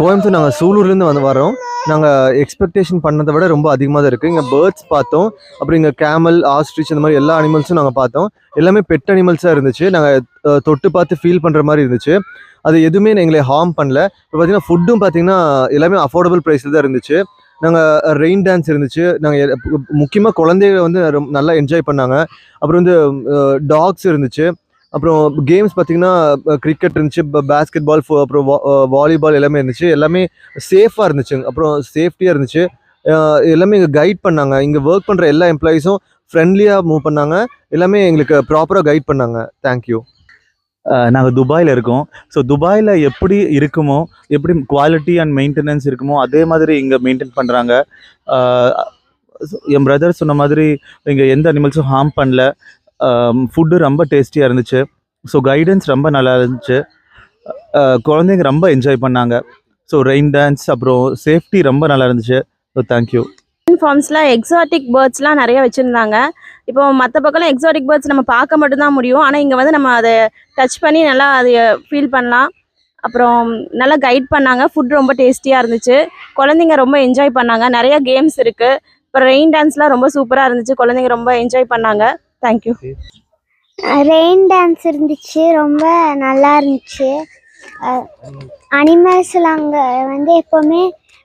கோயம்புத்தூர் நாங்கள் சூலூர்லேருந்து வரோம். நாங்கள் எக்ஸ்பெக்டேஷன் பண்ணதை விட ரொம்ப அதிகமாக தான் இருக்குது. இங்கே பேர்ட்ஸ் பார்த்தோம், அப்புறம் இங்கே கேமல், ஆஸ்ட்ரிச் இந்த மாதிரி எல்லா அனிமல்ஸும் நாங்கள் பார்த்தோம். எல்லாமே பெட் அனிமல்ஸாக இருந்துச்சு. நாங்கள் தொட்டு பார்த்து ஃபீல் பண்ணுற மாதிரி இருந்துச்சு. அது எதுவுமே எங்களை ஹார்ம் பண்ணல. இப்போ பார்த்தீங்கன்னா ஃபுட்டும் பார்த்தீங்கன்னா எல்லாமே அஃபோர்டபுள் ப்ரைஸில் தான் இருந்துச்சு. நாங்கள் ரெயின் டான்ஸ் இருந்துச்சு. நாங்கள் முக்கியமாக குழந்தைகள் வந்து நல்லா என்ஜாய் பண்ணாங்க. அப்புறம் வந்து டாக்ஸ் இருந்துச்சு. அப்புறம் கேம்ஸ் பார்த்தீங்கன்னா கிரிக்கெட் இருந்துச்சு, பேஸ்கெட் பால், அப்புறம் வாலிபால் எல்லாமே இருந்துச்சு. எல்லாமே சேஃபாக இருந்துச்சு, அப்புறம் சேஃப்டியாக இருந்துச்சு. எல்லாமே இங்கே கைட் பண்ணாங்க. இங்கே ஒர்க் பண்ணுற எல்லா எம்ப்ளாயீஸும் ஃப்ரெண்ட்லியாக மூவ் பண்ணாங்க. எல்லாமே எங்களுக்கு ப்ராப்பராக கைட் பண்ணாங்க. தேங்க்யூ. நாங்கள் துபாயில் இருக்கோம். ஸோ துபாயில் எப்படி இருக்குமோ, எப்படி குவாலிட்டி அண்ட் மெயின்டெனன்ஸ் இருக்குமோ அதே மாதிரி இங்கே மெயின்டைன் பண்ணுறாங்க. என் பிரதர் சொன்ன மாதிரி இங்கே எந்த அனிமல்ஸும் ஹார்ம் பண்ணல. ஃபுட்டு ரொம்ப டேஸ்டியாக இருந்துச்சு. ஸோ கைடன்ஸ் ரொம்ப நல்லா இருந்துச்சு. குழந்தைங்க ரொம்ப என்ஜாய் பண்ணாங்க. ஸோ ரெயின் டான்ஸ் அப்புறம் சேஃப்டி ரொம்ப நல்லா இருந்துச்சு. So thank you. ஃபார்ம்ஸில் எக்ஸாட்டிக் பேர்ட்ஸ்லாம் நிறைய வச்சுருந்தாங்க. இப்போ மற்ற பக்கம்லாம் எக்ஸாட்டிக் பேர்ட்ஸ் நம்ம பார்க்க மட்டும்தான் முடியும். ஆனால் இங்கே வந்து நம்ம அதை டச் பண்ணி நல்லா அதை ஃபீல் பண்ணலாம். அப்புறம் நல்லா கைட் பண்ணாங்க. ஃபுட் ரொம்ப டேஸ்டியாக இருந்துச்சு. குழந்தைங்க ரொம்ப என்ஜாய் பண்ணாங்க. நிறைய கேம்ஸ் இருக்குது. அப்புறம் ரெயின் டான்ஸ்லாம் ரொம்ப சூப்பராக இருந்துச்சு. குழந்தைங்க ரொம்ப என்ஜாய் பண்ணாங்க. தேங்க்யூ. ரெயின் டான்ஸ் இருந்துச்சு, ரொம்ப நல்லா இருந்துச்சு. அனிமல்ஸ்லாம் அங்கே வந்து எப்போவுமே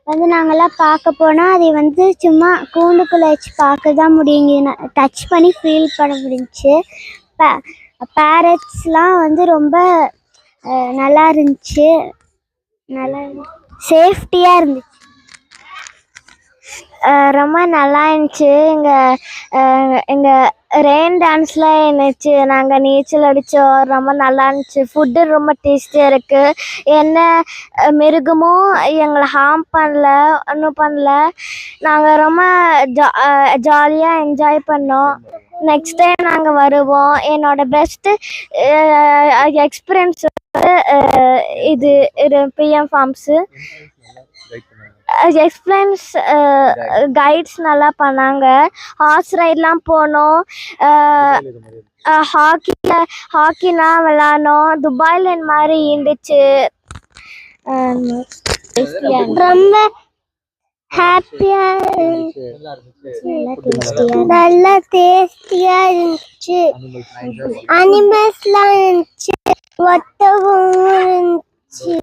வந்து நாங்கள்லாம் பார்க்க போனால் அதை வந்து சும்மா கூண்டுக்குள்ளே வச்சு பார்க்க தான் முடியுங்க, டச் பண்ணி ஃபீல் பண்ண முடிஞ்சிச்சு. பேரட்ஸ்லாம் வந்து ரொம்ப நல்லா இருந்துச்சு, நல்லா சேஃப்டியாக இருந்துச்சு, ரொம்ப நல்லா இருந்துச்சு. எங்கள் ரெயின் டான்ஸில் இருந்துச்சு. நாங்கள் நீச்சல் அடித்தோம், ரொம்ப நல்லா இருந்துச்சு. ஃபுட்டு ரொம்ப டேஸ்டியாக இருக்குது. என்ன மிருகமும் எங்களை ஹார்ம் பண்ணல, ஒன்றும் பண்ணல. நாங்கள் ரொம்ப ஜாலியாக என்ஜாய் பண்ணோம். நெக்ஸ்ட் டைம் நாங்கள் வருவோம். என்னோட பெஸ்ட்டு எக்ஸ்பீரியன்ஸ் வந்து இது பிஎம் ஃபார்ம்ஸு. எக்ஸ்பிளைன்ஸ் கைட்ஸ் நல்லா பண்ணாங்க. ஹார்ஸ் ரைட்லாம் போனோம், ஹாக்கிலாம் விளாட்னோம். துபாயில் இந்த மாதிரி இருந்துச்சு. ரொம்ப ஹாப்பியாக இருந்துச்சு, நல்லா டேஸ்டியாக இருந்துச்சு. அனிமல்ஸ்லாம் இருந்துச்சு, ஒட்டகம் இருந்துச்சு,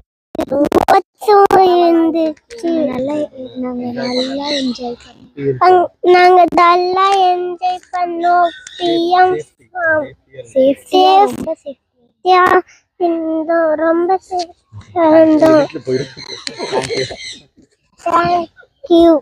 இருந்துச்சு. நாங்கள் நல்லா என்ஜாய் பண்ணோம். ரொம்ப தேங்க்யூ.